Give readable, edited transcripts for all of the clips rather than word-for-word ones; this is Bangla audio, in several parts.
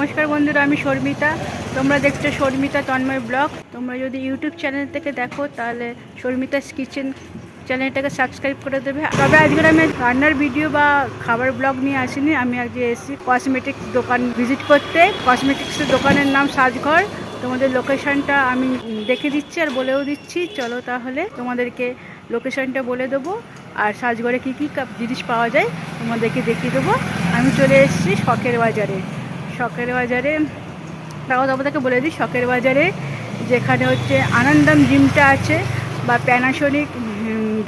নমস্কার বন্ধুরা, আমি শর্মিতা। তোমরা দেখছো শর্মিতা তন্ময় ব্লগ। তোমরা যদি ইউটিউব চ্যানেল থেকে দেখো তাহলে শর্মিতাস কিচেন চ্যানেলটাকে সাবস্ক্রাইব করে দেবে। তবে আজকে আমি রান্নার ভিডিও বা খাবার ব্লগ নিয়ে আসিনি। আমি আজকে এসেছি কসমেটিক্স দোকান ভিজিট করতে। কসমেটিক্সের দোকানের নাম সাজঘর। তোমাদের লোকেশনটা আমি দেখে দিচ্ছি আর বলেও দিচ্ছি। চলো তাহলে তোমাদেরকে লোকেশনটা বলে দেবো আর সাজঘরে কী কী জিনিস পাওয়া যায় তোমাদেরকে দেখিয়ে দেবো। আমি চলে এসেছি শখের বাজারে। শখের বাজারে তাও তোমাদেরকে বলে দিই, শখের বাজারে যেখানে হচ্ছে আনন্দম জিমটা আছে বা প্যানাসোনিক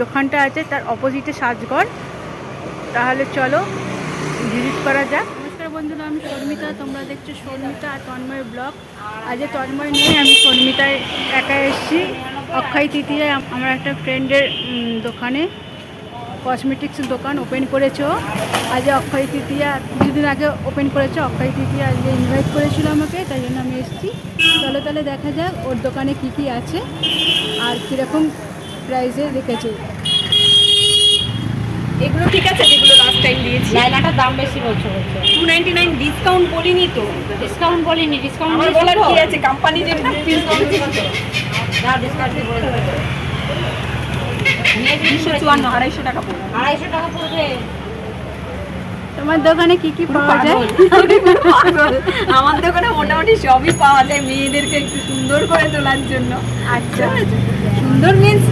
দোকানটা আছে, তার অপোজিটে সাজঘর। তাহলে চলো ভিজিট করা যাক। নমস্কার বন্ধুরা, আমি শর্মিতা। তোমরা দেখছো শর্মিতা আর তন্ময় ব্লগ। আজকে তন্ময় নিয়ে আমি শর্মিতায় একা এসেছি। অক্ষয় তৃতীয়ায় আমার একটা ফ্রেন্ডের দোকানে কসমেটিক্স দোকান ওপেন করেছো। আজ অক্ষয় তৃতীয়া কিছুদিন আগে ওপেন করেছে। অক্ষয় তৃতীয়া আজকে ইনভাইট করেছিল আমাকে, তাই জন্য আমি এসেছি। চলো তাহলে দেখা যাক ওর দোকানে কি কি আছে আর কীরকম প্রাইসে রেখেছে। এগুলো ঠিক আছে, যেগুলো লাস্ট টাইম দিয়েছি। লাইনাটার দাম বেশি বলছো 299 ডিসকাউন্ট বলিনি তো। ডিসকাউন্ট বলিনি, ডিসকাউন্ট আমার বলার কি আছে, কোম্পানি যেটা ডিসকাউন্ট দিচ্ছে। না ডিসকাউন্ট দিয়ে বলে দেবো। 254 250 টাকা পড়বে। 250 টাকা পড়বে। তোমার দোকানে কি কি পাওয়া যায়? আমার দোকানে মোটামুটি সবই পাওয়া যায় মেয়েদেরকে একটু সুন্দর করে তোলার জন্য। আচ্ছা, সুন্দর মিন্স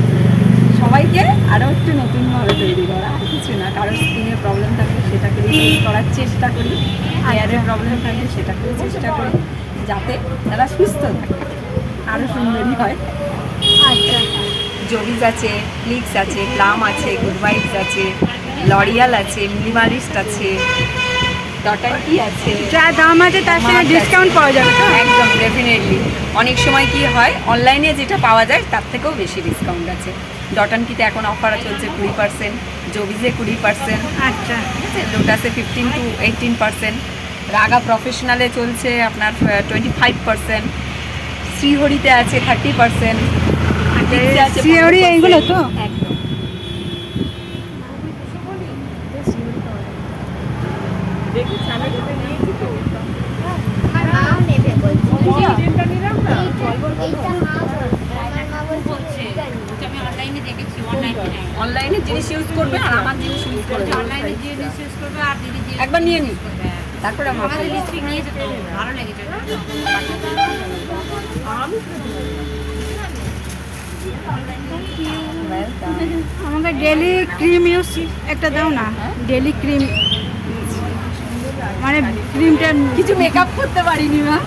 সবাইকে আরও একটু নতুনভাবে তৈরি করা, আর কিছু না। কারোর স্কিনের প্রবলেম থাকলে সেটাকে রিসলভ করার চেষ্টা করি, হেয়ারের প্রবলেম থাকলে সেটাকে চেষ্টা করি যাতে তারা সুস্থ থাকে, আরও সুন্দরই হয়। আচ্ছা, জবিজ আছে, ফ্লিক্স আছে, প্লাম আছে, গুড ভাইবস আছে, লরিয়াল আছে, মিনিমালিস্ট আছে, ডটানকি আছে। যা দাম আছে তার সঙ্গে ডিসকাউন্ট পাওয়া যাবে তো? একদম ডেফিনেটলি। অনেক সময় কি হয়, অনলাইনে যেটা পাওয়া যায় তার থেকেও বেশি ডিসকাউন্ট আছে। ডটানকিতে এখন অফার চলছে 20%, জবিজে 20%, আচ্ছা, ঠিক আছে, লোটাসে 15 to 18%, রাগা প্রফেশনালে চলছে আপনার 25%, শ্রীহরিতে আছে 30%, সিওরি এইগুলো তো? একদম। আমি অনলাইনে দেখেছি 199। অনলাইনে জিনিস ইউজ করবে আর আমার জিনিস ইউজ করবে। অনলাইনে যে রিসার্চ করবে আর দিদি যে একবার নিয়ে নিই, তারপরে আমার আমাদের লিপস্টিক নিয়েছে তো ভালো লেগেছে। আমাকে ডেলি ক্রিম ইউজ একটা দাও না। ডেলি ক্রিম মানে ক্রিমটা কিছু মেকআপ করতে পারিনি মা,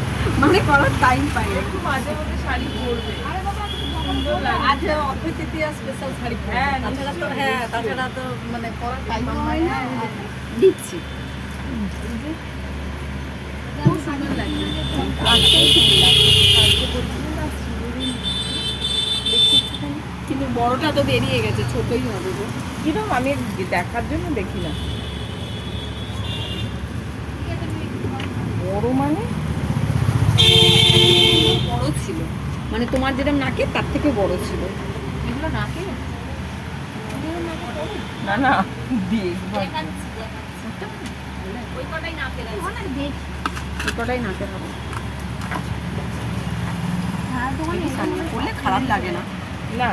মানে করার টাইম পাই না। একটু মাঝে মধ্যে শাড়ি পরবে। আজ অক্ষয় তৃতীয়া স্পেশাল শাড়ি পরবে। তাছাড়া তো মানে পরার টাইম হয় না। দিচ্ছি। খুব সুন্দর লাগছে। কিন্তু বড়টা তো বেরিয়ে গেছে, ছোটই হবে গো। কিরকম আমি দেখার জন্য দেখি না। বড় মানে বড় ছিল, মানে তোমার যেরকম নাকে তার থেকে বড় ছিল। এগুলো নাকে না না দিয়ে ওই কটাই নাকে আছে। ছোটটাই নাকে হবে। বললে খারাপ লাগে না। না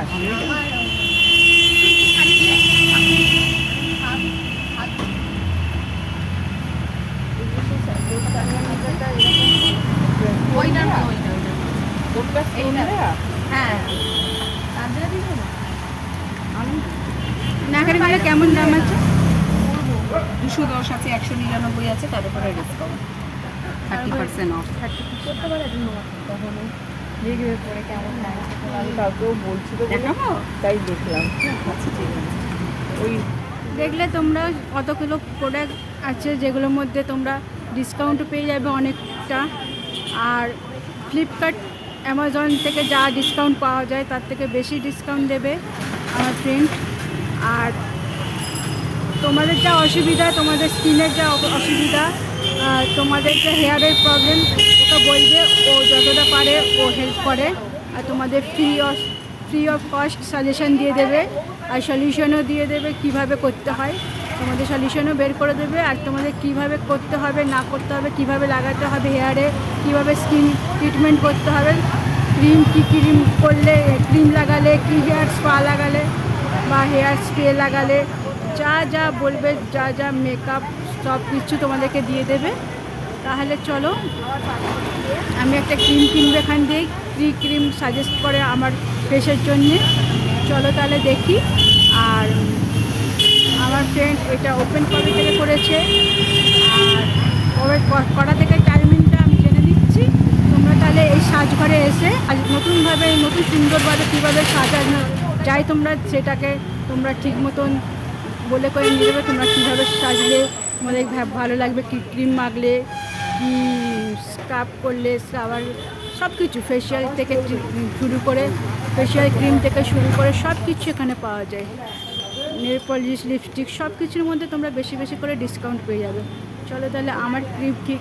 ওইটা না, ওইটা তোরটা সুন্দর। হ্যাঁ। নাকের গুলো কেমন দাম আছে? 210 আছে, 199 আছে, তার উপরে ডিসকাউন্ট 30% অফ। আমি কাউকেও বলছিল বলে দেখাবো? তাই দেখলাম। আচ্ছা ঠিক আছে। ওই দেখলে তোমরা কতগুলো প্রোডাক্ট আছে যেগুলোর মধ্যে তোমরা ডিসকাউন্ট পেয়ে যাবে অনেকটা। আর ফ্লিপকার্ট অ্যামাজন থেকে যা ডিসকাউন্ট পাওয়া যায় তার থেকে বেশি ডিসকাউন্ট দেবে আমার ফ্রেন্ড। আর তোমাদের যা অসুবিধা, তোমাদের স্কিনের যা অসুবিধা, তোমাদের যে হেয়ারের প্রবলেম, ওকে বলবে, ও যতটা পারে ও হেল্প করে। আর তোমাদের ফ্রি অফ কস্ট সাজেশন দিয়ে দেবে আর সলিউশনও দিয়ে দেবে কীভাবে করতে হয়। তোমাদের সলিউশনও বের করে দেবে, আর তোমাদের কিভাবে করতে হবে না করতে হবে, কিভাবে লাগাতে হবে হেয়ারে, কিভাবে স্কিন ট্রিটমেন্ট করতে হবে, ক্রিম কী ক্রিম করলে, ক্রিম লাগালে কি, হেয়ার স্পা লাগালে বা হেয়ার স্প্রে লাগালে, যা যা বলবে, যা যা মেকআপ সব কিছু তোমাদেরকে দিয়ে দেবে। তাহলে চলো, আমি একটা ক্রিম কিনবো এখান দিয়ে, কী ক্রিম সাজেস্ট করে আমার ফেসের জন্যে। চলো তাহলে দেখি। আর আমার ফ্রেন্ড এটা ওপেন কবে থেকে করেছে আর কবে কটা থেকে টাইমিংটা আমি জেনে নিচ্ছি। তোমরা তাহলে এই সাজঘরে এসে আজ নতুনভাবে নতুন সুন্দরভাবে কীভাবে সাজানো যায় তোমরা সেটাকে তোমরা ঠিক মতন বলে করে নিয়ে যাবে। তোমরা কীভাবে সাজলে তোমাদের ভালো লাগবে, কী ক্রিম মাখলে, কী স্ক্রাব করলে, আবার সব কিছু ফেসিয়াল থেকে শুরু করে, ফেসিয়াল ক্রিম থেকে শুরু করে সব কিছু এখানে পাওয়া যায়। নেল পলিশ, লিপস্টিক সব কিছুর মধ্যে তোমরা বেশি বেশি করে ডিসকাউন্ট পেয়ে যাবে। চলো তাহলে আমার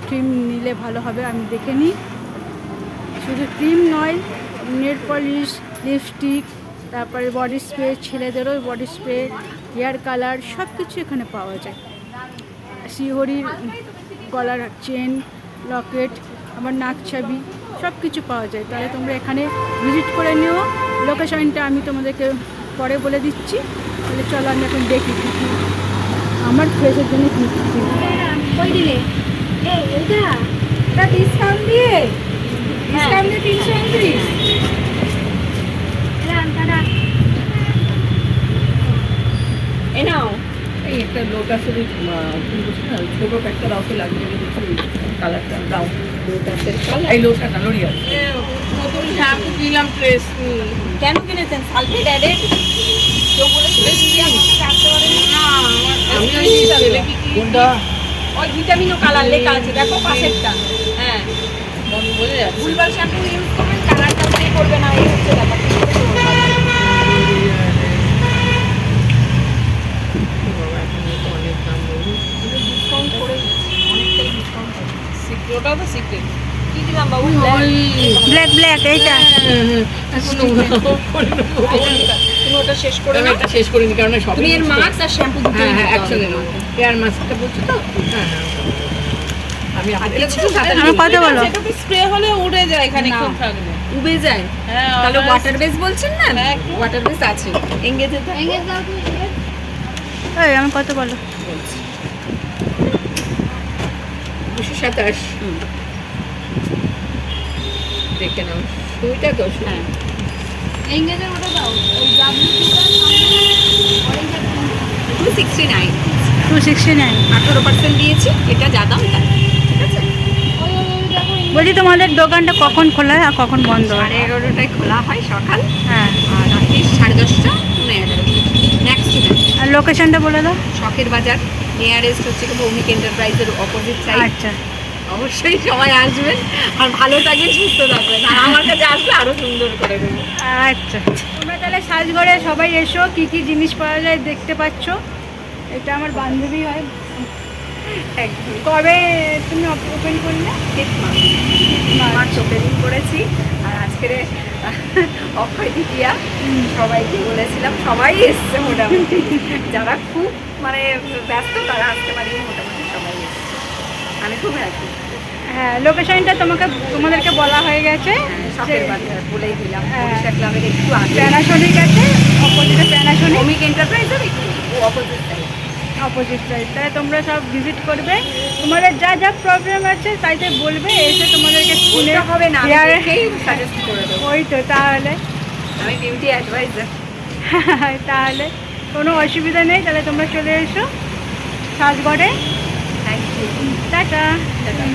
ক্রিম নিলে ভালো হবে আমি দেখে নিই। শুধু ক্রিম নয়, নেল পলিশ, লিপস্টিক, তারপরে বডি স্প্রে, ছেলেদেরও বডি স্প্রে, হেয়ার কালার সব কিছু এখানে পাওয়া যায়। শিহরির গলার চেন, লকেট, আমার নাকছাবি সব কিছু পাওয়া যায়। তাহলে তোমরা এখানে ভিজিট করে নিও। লোকেশনটা আমি তোমাদেরকে পরে বলে দিচ্ছি। তাহলে চলো আমি এখন দেখি কী কী আমার ফেসের জন্য কী কী ওই দিনে এটা ডিসকাউন্ট দিয়ে 329। এ নাও। এই একটা লোটাসের ছোট প্যাকটা দাও তো লাগবে কালারটা দাও। লোটাসের কালার। এই লোটাটা লরিয়াল নতুন শ্যাম্পু কিনলাম ট্রেস। কেন কিনেছেন? Sulphate added? কেউ বলেছিল রাখতে পারেন না। আমি ওই ছেলে কি কোনটা ওই ভিটামিনও কালার লেখা আছে, দেখো পাশেরটা। হ্যাঁ, মনে বোঝা যাচ্ছে। ভুলভাল শ্যাম্পু ইউজ করবেন, কালারটা স্টে করবে না, এই হচ্ছে ব্যাপারটা। বাবা এখন তো অনেক দাম বলুন। ডিসকাউন্ট করে অনেকটাই ডিসকাউন্ট আছে। ওটাও তো সিক্রেট। কি দিলাম বাবু? ব্ল্যাক ব্ল্যাক এইটা তুমি ওটা শেষ করে আমি নাও। এটা শেষ করিনি কারণ সব তুমি এর মাস্ক আর শ্যাম্পু দুটো হ্যাঁ হ্যাঁ একসঙ্গে নাও। এয়ার মাস্কটা বলছো তো? হ্যাঁ হ্যাঁ আমি আমার কথা বলো। স্প্রে হলে উড়ে যায় এখানে না। খুব থাকলে। উবে যায়। হ্যাঁ, তাহলে others- ওয়াটার বেস বলছেন না? হ্যাঁ, একটু। ওয়াটার বেস আছে। এঙ্গেজে এই আমার কথা বলো। 227 দেখে নাও। সুইটা তো হ্যাঁ। এঙ্গেজের ওটা দাও ওই ডাব্লিউটা 269 269। 18% দিয়েছি। এটা যা দাম তাই। ঠিক আছে। বলছি তোমাদের দোকানটা কখন খোলা হয় আর কখন বন্ধ হয়? 11:30টায় খোলা হয় সকাল, হ্যাঁ, আর রাত্রি 10:30টা 11:30। নেক্সট টু আর লোকেশনটা বলে দাও। শখের বাজার, নিয়ারেস্ট হচ্ছে ভৌমিক এন্টারপ্রাইজের অপোজিট সাইড। আচ্ছা, অবশ্যই সবাই আসবেন আর ভালো থাকবেন, সুস্থ থাকবেন, আর আমার কাছে আসলে আরো সুন্দর করে দেবো। আচ্ছা। তোমরা তাহলে সাজঘরে সবাই এসো, কি কি জিনিস পাওয়া যায় দেখতে পাচ্ছ। এটা আমার বান্ধবী হয়। একদম কবে তুমি ওপেন করলে? মার্চ ওপেনিং করেছি, আর আজকের অক্ষয় তৃতীয়া, সবাইকে বলেছিলাম, সবাই এসছে মোটামুটি। যারা খুব মানে ব্যস্ত তারা আসতে পারিনি, মোটামুটি সবাই এসছে। আমি খুব হ্যাপি। হ্যাঁ, লোকেশনটা তোমাদেরকে বলা হয়ে গেছে। শখের বাজার বলেই দিলাম। হ্যাঁ। ওড়িশা ক্লাবের একটু আগে প্যানাসোনিক আছে, অপোজিটে প্যানাসোনিক, ভৌমিক এন্টারপ্রাইজের একটু অপোজিট সাইড। Opposite side. তাই তোমরা সব ভিজিট করবে, তোমাদের যা যা প্রবলেম আছে তাইতে বলবে, এসে তোমাদেরকে স্কিনে বলতে হবে না, আমি হেয়ারে দেখেই সাজেস্ট করে দেবো। ওই তো তাহলে আমি বিউটি অ্যাডভাইজার। তাহলে কোনো অসুবিধা নেই। তাহলে তোমরা চলে এসো সাজঘরে। Thank you. টাটা। টাটা।